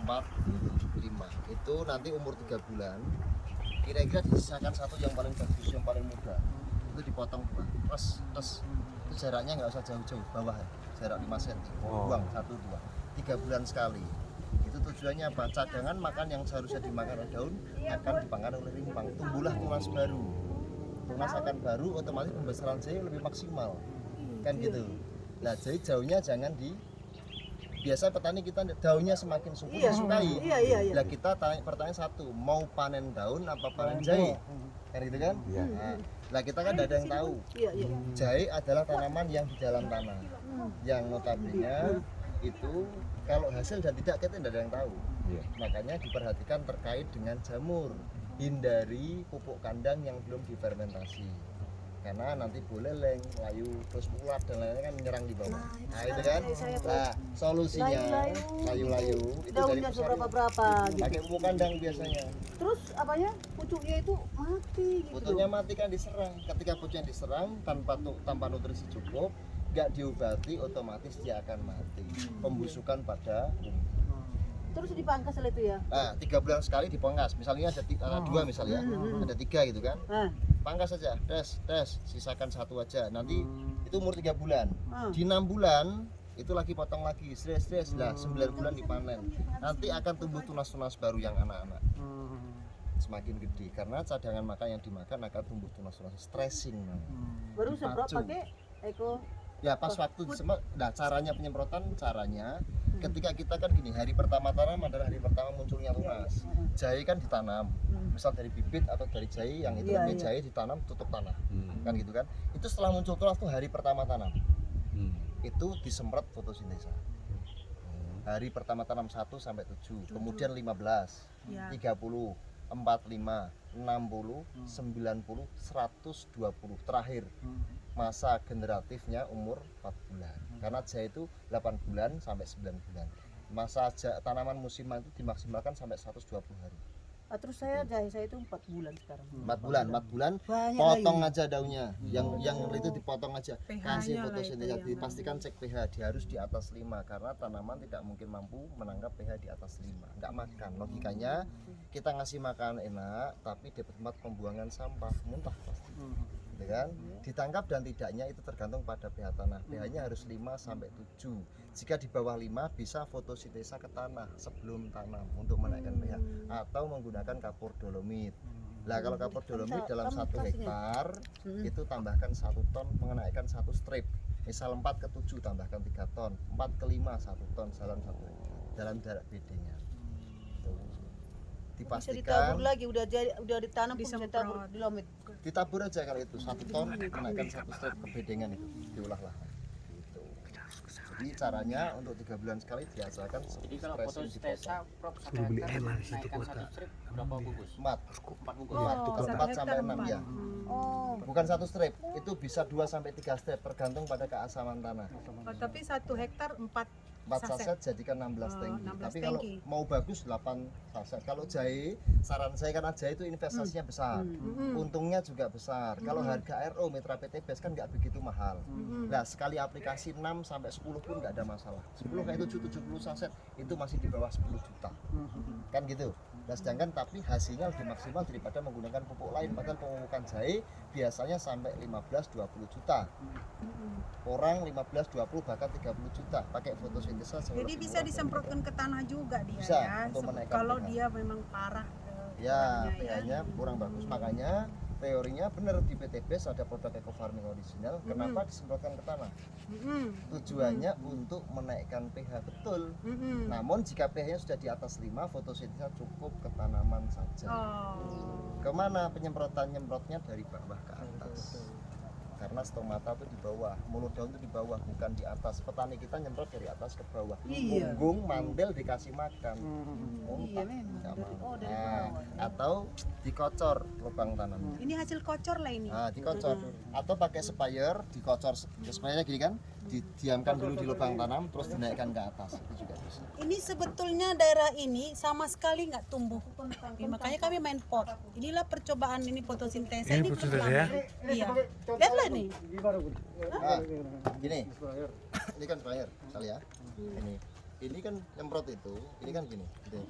4, 5. Itu nanti umur 3 bulan. Kira-kira disisakan satu yang paling bagus, yang paling muda. Itu dipotong 2. Terus itu jaraknya nggak usah jauh-jauh, bawah ya. Jarak 5 cm. Buang 1, 2. 3 bulan sekali. Itu tujuannya apa? Cadangan makan yang seharusnya dimakan oleh daun akan dimakan oleh rimpang. Tumbuhlah tunas baru. Tunas akan baru, otomatis pembesaran jahe lebih maksimal. Kan gitu. Nah, jadi jauhnya jangan di biasa petani kita daunnya semakin subur disukai. Nah, kita pertanyaan satu, mau panen daun apa panen jahe? Kan gitu kan? Nah, kita kan tidak ada yang tahu. Jahe adalah tanaman yang di dalam tanah. Yang notabene itu kalau hasil dan tidak kita tidak ada yang tahu. Makanya diperhatikan terkait dengan jamur. Hindari pupuk kandang yang belum difermentasi. Karena nanti boleleng, layu, terus ulat dan lain-lain kan menyerang di bawah. Nah itu kan, nah solusinya layu-layu itu dari berapa gitu. pakai pupuk kandang biasanya. Terus apanya? Pucuknya itu mati gitu. Pucuknya mati kan diserang. Ketika pucuknya diserang tanpa nutrisi cukup, nggak diobati, otomatis dia akan mati. Pembusukan pada Terus dipangkas lah itu ya? Nah, 3 bulan sekali dipangkas. Misalnya ada 2 misalnya, ada 3 gitu kan. Pangkas saja, sisakan 1 aja. Nanti itu umur 3 bulan. Di 6 bulan itu lagi potong lagi, stres lah 9 bulan dipanen. Nanti akan tumbuh tunas-tunas baru yang anak-anak. Semakin gede karena cadangan makan yang dimakan akan tumbuh tunas-tunas stressing. Baru semprot pakai eko. Ya pas waktu nah caranya penyemprotan ketika kita kan gini, hari pertama tanam adalah hari pertama munculnya tunas. Jahe kan ditanam, misal dari bibit atau dari jahe yang itu namanya jahe ditanam tutup tanah, kan gitu kan. Itu setelah muncul tunas tuh hari pertama tanam, itu disemprot fotosintesa. Hari pertama tanam 1 sampai 7, kemudian 15, 30, 45, 60, 90, 120 terakhir. Masa generatifnya umur 4 bulan. Karena jahe itu 8 bulan sampai 9 bulan. Masa tanaman musiman itu dimaksimalkan sampai 120 hari. Terus jahe saya itu 4 bulan sekarang. 4 bulan potong aja daunnya. Yang itu dipotong aja. Kasih fotosintesa, dipastikan cek pH, dia harus di atas 5 karena tanaman tidak mungkin mampu menangkap pH di atas 5. Enggak makan. Logikanya kita ngasih makan enak, tapi di tempat pembuangan sampah muntah pasti. Kan? Ditangkap dan tidaknya itu tergantung pada pH tanah. pH-nya harus 5 sampai 7. Jika di bawah 5 bisa fotosintesa ke tanah sebelum tanam untuk menaikkan pH atau menggunakan kapur dolomit. Lah kalau kapur dolomit dalam 1 hektar itu tambahkan 1 ton mengenaikan 1 strip. Misal 4 ke 7 tambahkan 3 ton, 4 ke 5 1 ton dalam 1 hektar dalam jarak bedanya. Dipastikan ditabur lagi udah ditanam ditabur dolomit. Ditabur aja kalau itu 1 ton menaikkan 1 strip kebedengan itu diolah lah gitu. Jadi caranya untuk 3 bulan sekali diasalkan. Jadi kalau fotosintesa beli naikkan 1 strip berapa bungkus? 4 bungkus. 4 sampai 6 ya. Bukan 1 strip, itu bisa 2 sampai 3 strip tergantung pada keasaman tanah. Tapi 1 hektar 4 saset jadikan 16 tangki. Tapi kalau mau bagus 8 saset. Kalau jahe, saran saya karena jahe itu investasinya besar, untungnya juga besar. Kalau harga RO Mitra PTBS kan nggak begitu mahal. Nah sekali aplikasi 6 sampai 10 pun nggak ada masalah. 10 kayak 70 saset itu masih di bawah 10 juta, kan gitu. Nah sedangkan tapi hasilnya lebih maksimal daripada menggunakan pupuk lain. Padahal pemupukan jahe biasanya sampai 15-20 juta. Orang 15-20 bahkan 30 juta pakai fotosintesa. Jadi bisa disemprotkan ke tanah juga dia bisa, ya. Kalau dia memang parah pH-nya kurang bagus. Makanya teorinya benar di PTBS ada produk eco farming original. Kenapa disemprotkan ke tanah? Tujuannya untuk menaikkan pH betul. Namun jika pH-nya sudah di atas 5, fotosintesa cukup ke tanaman saja. Kemana penyemprotnya dari bawah ke atas. Karena stomata itu di bawah, mulut daun itu di bawah, bukan di atas. Petani kita nyemprot dari atas ke bawah. Punggung, mandel dikasih makan. Atau dikocor lubang tanamnya. Ini hasil kocor lah ini. Nah, dikocor. Atau pakai sprayer, dikocor. Sprayernya gini kan, didiamkan dulu di lubang tanam, terus dinaikkan ke atas. Itu juga bisa. Ini sebetulnya daerah ini sama sekali nggak tumbuh. Makanya kami main pot. Inilah percobaan ini fotosintesa. Ini fotosintesa ya? Iya. Lihatlah nih. Nah, gini. Ini kan sprayer, kali ya. Ini. ini kan nyemprot itu, ini kan gini, gini.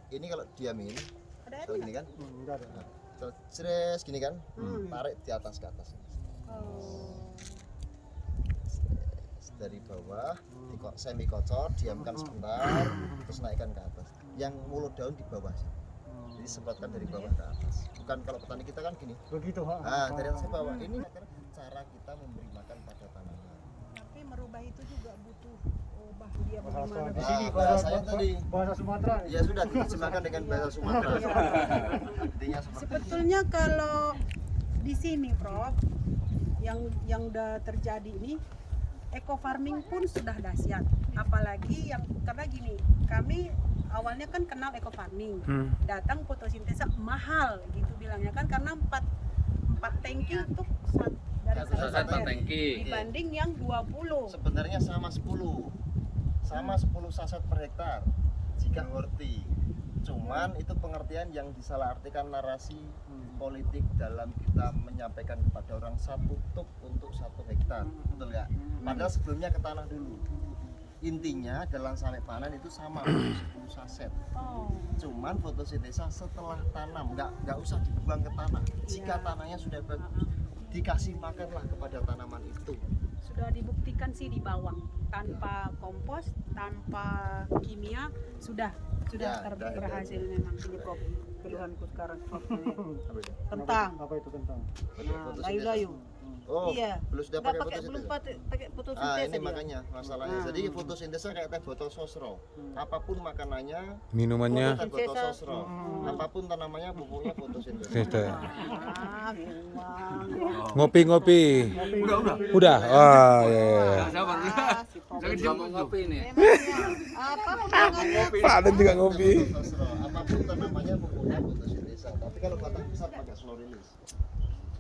Ini kalau diamin, Ada kalau airnya gini kan, Enggak ada. nah, terus cres gini kan, tarik di atas ke atas. Oh. Dari bawah, semi kocor, diamkan sebentar, terus naikkan ke atas. Yang mulut daun di bawah sih. Jadi semprotkan dari bawah ke atas. Bukan kalau petani kita kan gini. Begitu, ha. Nah, dari atas ke bawah. Ini cara kita memberi makan pada tanaman. Tapi merubah itu juga butuh ubah dia Bahasa bagaimana. di sini bahasa saya tadi. bahasa Sumatera. Ya sudah diterjemahkan dengan bahasa Sumatera. Intinya seperti Sebetulnya kalau di sini, Prof, yang udah terjadi ini, eco farming pun sudah dahsyat. Apalagi yang karena gini, kami awalnya kan kenal eco farming, datang fotosintesa mahal gitu bilangnya kan karena 4 tangki untuk dari Satu satu tangki. dibanding yang 20. sebenarnya sama 10 saset per hektar jika horti. Cuman itu pengertian yang disalahartikan narasi politik dalam kita menyampaikan kepada orang 1 tuk untuk 1 hektar, betul ya? Padahal sebelumnya ke tanah dulu. Intinya dalam sampai panen itu sama 10 saset. Oh, Cuman fotosintesa setelah tanam, nggak usah dibuang ke tanah. Jika tanahnya sudah bagus, dikasih makanlah kepada tanaman itu. sudah dibuktikan sih di bawang tanpa kompos, tanpa kimia sudah Ya, berhasil udah. memang. Ini Prof, keluhanku sekarang Prof. Apa itu? Kentang. Apa itu kentang? Nah, layu-layu. Oh, Iya. belum sudah Nggak pakai belum fotosintesa. pakai Ah, fotosintesa ini dia. makanya masalahnya. Nah. Jadi fotosintesa kayak teh botol sosro. Apapun makanannya, Minumannya teh botol Fotosintesa. sosro. Apapun tanamannya, pupuknya fotosintesa. Sintesa. Ah, memang. Ngopi-ngopi. Udah. Wah, ya. Sabar. Ah, si Prof. Lagi dia mau ngopi nih. Memangnya apa hubungannya? Paden juga ngopi. Botol sosro. Apapun tanamannya, pupuknya fotosintesa. Tapi kalau batang besar pakai slow release.